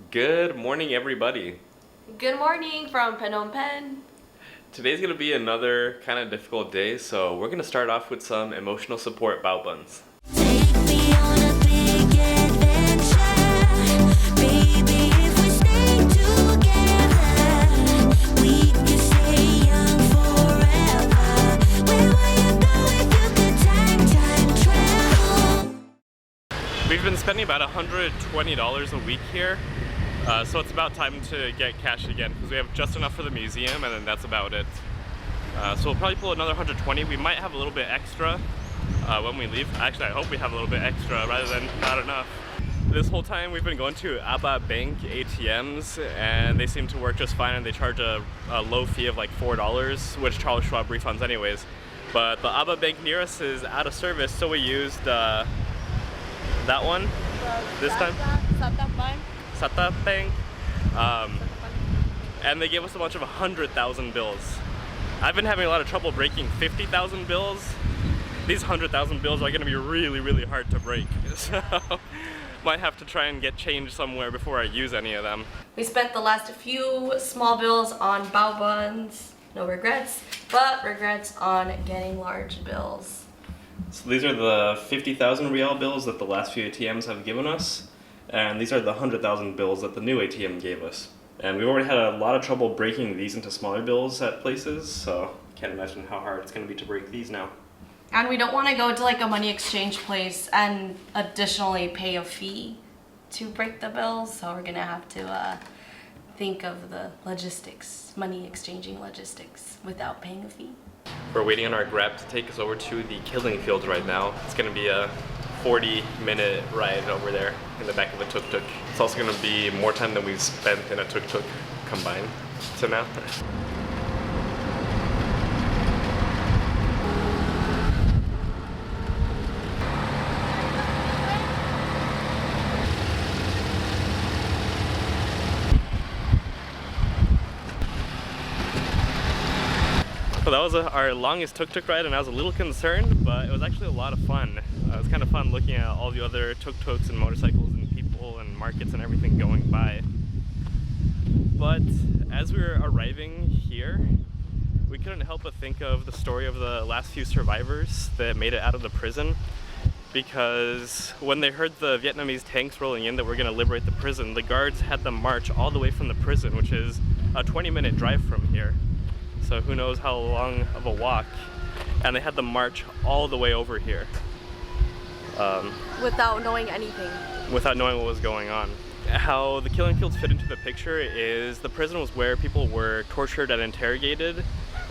Good morning, everybody. Good morning from Phnom Penh. Today's gonna be another kind of difficult day, so we're gonna start off with some emotional support bao buns. Take me on a big adventure, baby. If we stay together, we can stay young forever. Where will you go if you could time travel? We've been spending about $120 a week here, so it's about time to get cash again because we have just enough for the museum, and then that's about it. So we'll probably pull another 120. We might have a little bit extra when we leave. Actually, I hope we have a little bit extra rather than not enough. This whole time we've been going to Aba Bank ATMs, and they seem to work just fine, and they charge a low fee of like $4, which Charles Schwab refunds anyways. But the Aba Bank near us is out of service, so we used that one this time. Sata Bank. And they gave us a bunch of 100,000 bills. I've been having a lot of trouble breaking 50,000 bills. These 100,000 bills are going to be really, really hard to break. So might have to try and get change somewhere before I use any of them. We spent the last few small bills on bao buns. No regrets, but regrets on getting large bills. So these are the 50,000 real bills that the last few ATMs have given us. And these are the 100,000 bills that the new ATM gave us. And we've already had a lot of trouble breaking these into smaller bills at places, so can't imagine how hard it's going to be to break these now. And we don't want to go to like a money exchange place and additionally pay a fee to break the bills, so we're gonna have to think of the logistics, money exchanging logistics without paying a fee. We're waiting on our Grab to take us over to the killing fields right now. It's going to be a 40-minute ride over there in the back of a tuk-tuk. It's also going to be more time than we've spent in a tuk-tuk combined to now. So that was our longest tuk-tuk ride, and I was a little concerned, but it was actually a lot of fun. It was kind of fun looking at all the other tuk-tuks and motorcycles and people and markets and everything going by. But as we were arriving here, we couldn't help but think of the story of the last few survivors that made it out of the prison, because when they heard the Vietnamese tanks rolling in that were going to liberate the prison, the guards had them march all the way from the prison, which is a 20-minute drive from here. So who knows how long of a walk, and they had them march all the way over here. Without knowing anything. Without knowing what was going on. How the killing fields fit into the picture is the prison was where people were tortured and interrogated,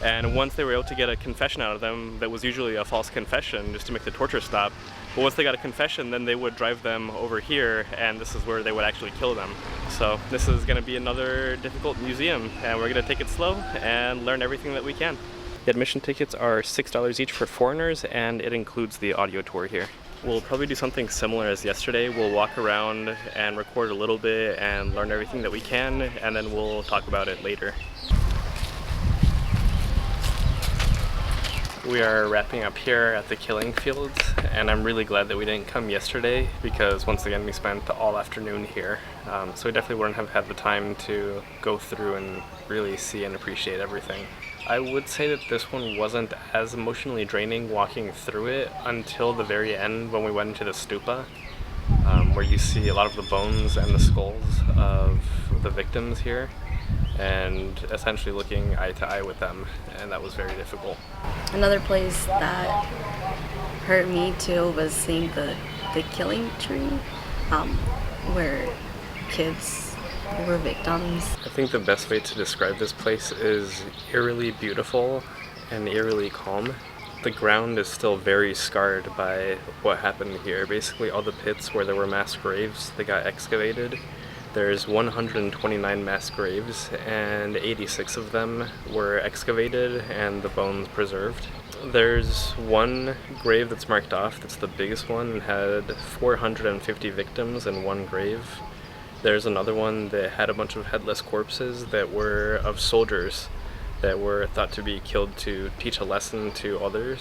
and once they were able to get a confession out of them, that was usually a false confession just to make the torture stop, but once they got a confession, then they would drive them over here, and this is where they would actually kill them. So this is going to be another difficult museum, and we're going to take it slow and learn everything that we can. The admission tickets are $6 each for foreigners, and it includes the audio tour here. We'll probably do something similar as yesterday. We'll walk around and record a little bit and learn everything that we can, and then we'll talk about it later. We are wrapping up here at the killing fields, and I'm really glad that we didn't come yesterday because once again we spent all afternoon here. So we definitely wouldn't have had the time to go through and really see and appreciate everything. I would say that this one wasn't as emotionally draining walking through it until the very end when we went into the stupa, where you see a lot of the bones and the skulls of the victims here, and essentially looking eye to eye with them, and that was very difficult. Another place that hurt me too was seeing the killing tree, where kids were victims. I think the best way to describe this place is eerily beautiful and eerily calm. The ground is still very scarred by what happened here. Basically all the pits where there were mass graves, they got excavated. There's 129 mass graves, and 86 of them were excavated and the bones preserved. There's one grave that's marked off, that's the biggest one, and had 450 victims in one grave. There's another one that had a bunch of headless corpses that were of soldiers that were thought to be killed to teach a lesson to other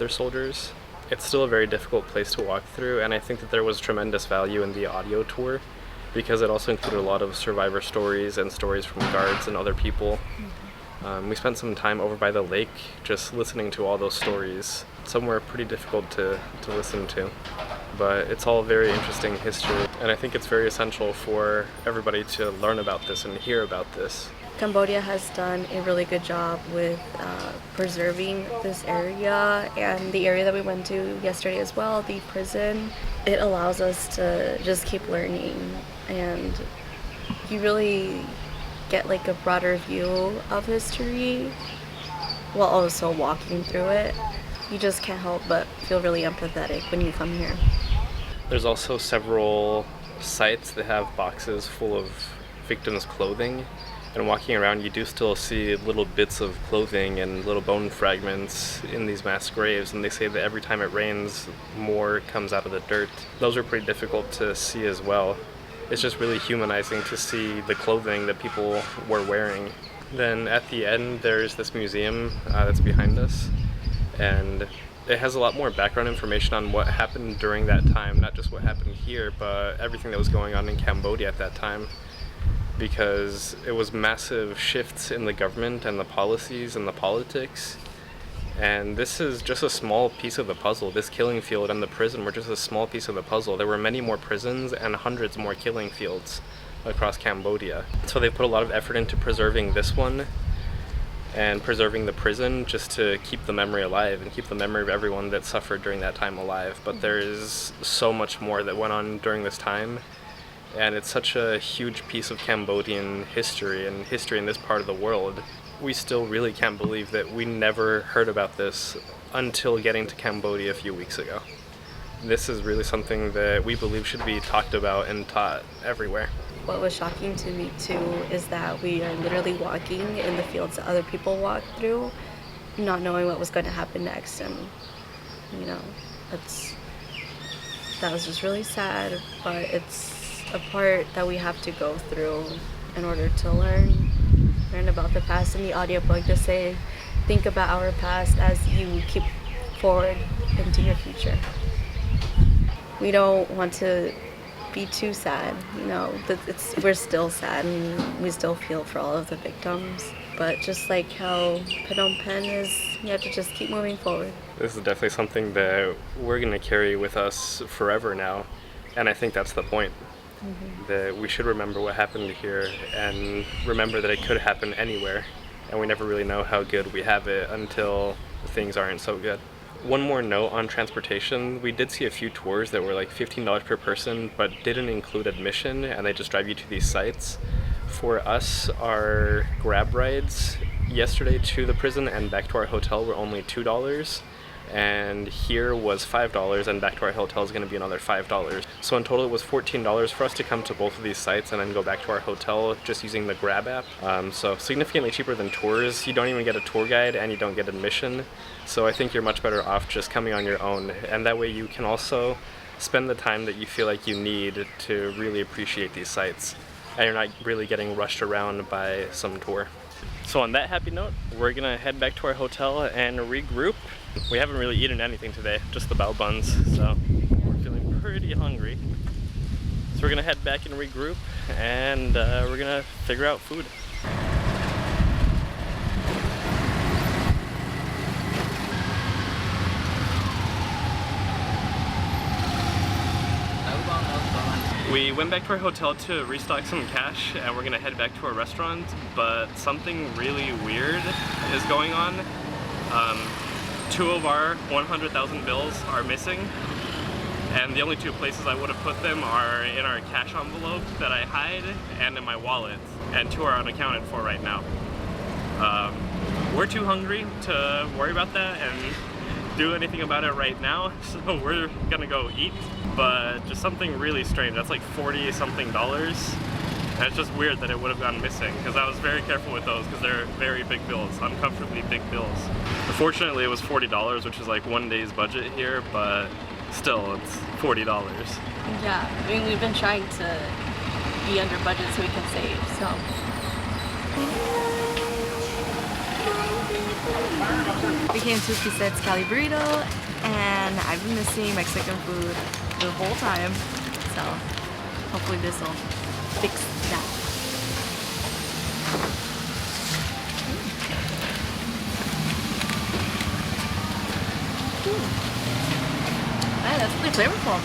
soldiers. It's still a very difficult place to walk through, and I think that there was tremendous value in the audio tour because it also included a lot of survivor stories and stories from guards and other people. We spent some time over by the lake just listening to all those stories. Some were pretty difficult to listen to, but it's all very interesting history, and I think it's very essential for everybody to learn about this and hear about this. Cambodia has done a really good job with preserving this area, and the area that we went to yesterday as well, the prison. It allows us to just keep learning, and you really get like a broader view of history while also walking through it. You just can't help but feel really empathetic when you come here. There's also several sites that have boxes full of victims' clothing, and walking around you do still see little bits of clothing and little bone fragments in these mass graves, and they say that every time it rains more comes out of the dirt. Those are pretty difficult to see as well. It's just really humanizing to see the clothing that people were wearing. Then at the end there's this museum that's behind us, and it has a lot more background information on what happened during that time, not just what happened here, but everything that was going on in Cambodia at that time, because it was massive shifts in the government and the policies and the politics. And this is just a small piece of the puzzle. This killing field and the prison were just a small piece of the puzzle. There were many more prisons and hundreds more killing fields across Cambodia. So they put a lot of effort into preserving this one and preserving the prison just to keep the memory alive and keep the memory of everyone that suffered during that time alive. But there is so much more that went on during this time, and it's such a huge piece of Cambodian history and history in this part of the world. We still really can't believe that we never heard about this until getting to Cambodia a few weeks ago. This is really something that we believe should be talked about and taught everywhere. What was shocking to me too is that we are literally walking in the fields that other people walk through, not knowing what was going to happen next, and that was just really sad, but it's a part that we have to go through in order to learn about the past. In the audiobook they say, think about our past as you keep forward into your future. We don't want to be too sad, we're still sad and we still feel for all of the victims, but just like how Phnom Penh is, you have to just keep moving forward. This is definitely something that we're going to carry with us forever now, and I think that's the point. That we should remember what happened here and remember that it could happen anywhere, and we never really know how good we have it until things aren't so good. One more note on transportation, we did see a few tours that were like $15 per person but didn't include admission, and they just drive you to these sites. For us, our Grab rides yesterday to the prison and back to our hotel were only $2, and here was $5, and back to our hotel is going to be another $5. So in total it was $14 for us to come to both of these sites and then go back to our hotel just using the Grab app. So significantly cheaper than tours. You don't even get a tour guide and you don't get admission. So I think you're much better off just coming on your own, and that way you can also spend the time that you feel like you need to really appreciate these sites, and you're not really getting rushed around by some tour. So on that happy note, we're gonna head back to our hotel and regroup. We haven't really eaten anything today, just the bao buns, so we're feeling pretty hungry. So we're gonna head back and regroup, and we're gonna figure out food. We went back to our hotel to restock some cash, and we're gonna head back to our restaurant, but something really weird is going on. Two of our 100,000 bills are missing, and the only two places I would have put them are in our cash envelope that I hide and in my wallet, and two are unaccounted for right now. We're too hungry to worry about that and do anything about it right now, so we're gonna go eat, but just something really strange. That's like 40 something dollars, and it's just weird that it would have gone missing, because I was very careful with those because they're very big bills, uncomfortably big bills. Fortunately it was $40, which is like one day's budget here, but still it's $40. Yeah, I mean, we've been trying to be under budget so we can save, so. We came to Piset's Cali Burrito, and I've been missing Mexican food the whole time, so hopefully this will fix that. Man, that's pretty flavorful.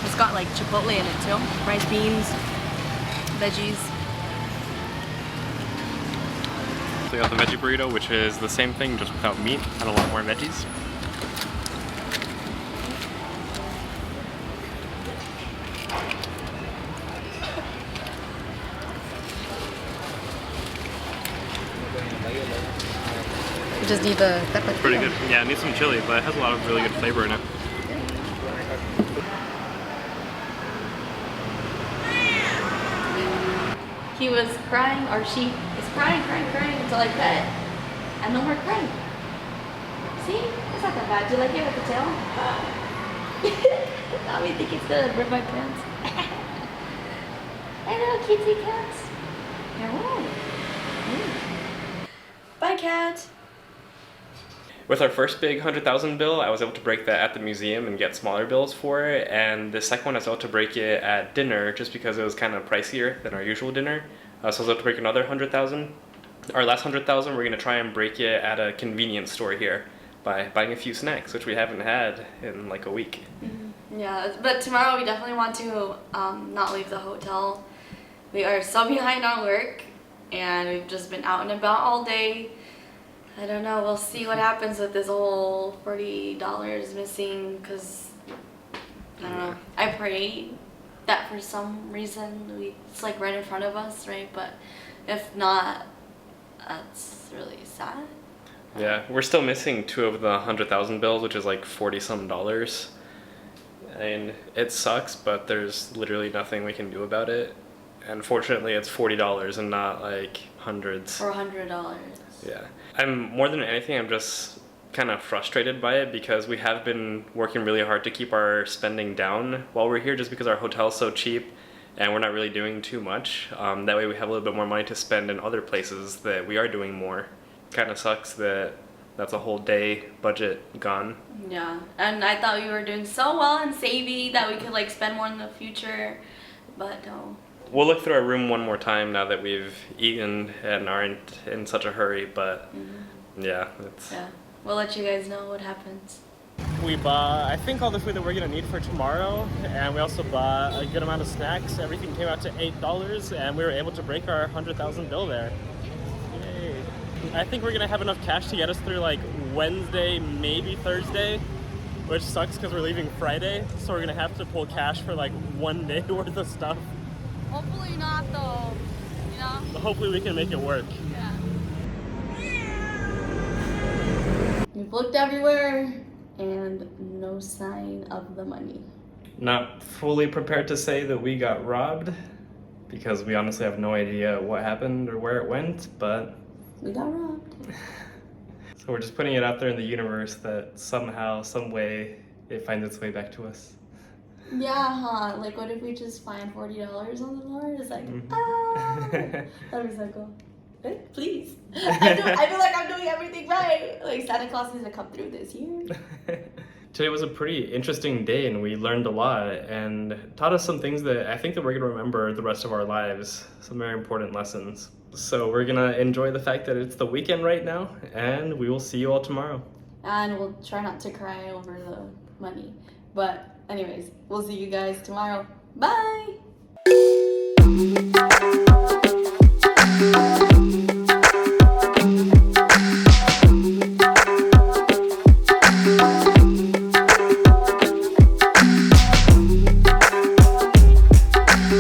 It's got like chipotle in it too. Rice, beans, veggies. So we got the veggie burrito, which is the same thing, just without meat and a lot more veggies. You just need the pepper. Pretty good. Yeah, it needs some chili, but it has a lot of really good flavor in it. He was crying, or she was crying until I pet, and no more crying. See? It's not that bad. Do you like it with the tail? Now we think it's gonna rip my pants. I know, kitty cats. No. Bye, cat. With our first big 100,000 bill, I was able to break that at the museum and get smaller bills for it. And the second one, I was able to break it at dinner just because it was kind of pricier than our usual dinner. So I was able to break another 100,000. Our last 100,000, we're gonna try and break it at a convenience store here by buying a few snacks, which we haven't had in like a week. Yeah, but tomorrow we definitely want to not leave the hotel. We are so behind on work, and we've just been out and about all day. I don't know, we'll see what happens with this whole $40 missing, because, I don't know, I prayed that for some reason it's like right in front of us, right? But if not, that's really sad. Yeah, we're still missing 2 of the 100,000 bills, which is like 40-some dollars. And it sucks, but there's literally nothing we can do about it. And fortunately, it's $40 and not like hundreds. Or $100. Yeah. More than anything, I'm just kind of frustrated by it because we have been working really hard to keep our spending down while we're here just because our hotel's so cheap and we're not really doing too much. That way we have a little bit more money to spend in other places that we are doing more. Kind of sucks that that's a whole day budget gone. Yeah, and I thought we were doing so well in saving that we could like spend more in the future, but no. We'll look through our room one more time now that we've eaten and aren't in such a hurry, but yeah, it's... Yeah, we'll let you guys know what happens. We bought, I think, all the food that we're gonna need for tomorrow, and we also bought a good amount of snacks. Everything came out to $8, and we were able to break our 100,000 bill there. Yay. I think we're gonna have enough cash to get us through like Wednesday, maybe Thursday, which sucks because we're leaving Friday, so we're gonna have to pull cash for like 1 day worth of stuff. Hopefully not though, you know? But hopefully we can make it work. Yeah. We've looked everywhere and no sign of the money. Not fully prepared to say that we got robbed because we honestly have no idea what happened or where it went, but We got robbed. so we're just putting it out there in the universe that somehow, some way, it finds its way back to us. Yeah, huh? Like, what if we just find $40 on the floor? It's like, that'd be so cool. Please. I feel like I'm doing everything right. Like, Santa Claus is gonna come through this year. Today was a pretty interesting day and we learned a lot and taught us some things that I think that we're gonna remember the rest of our lives. Some very important lessons. So we're gonna enjoy the fact that it's the weekend right now and we will see you all tomorrow. And we'll try not to cry over the money. But anyways, we'll see you guys tomorrow. Bye!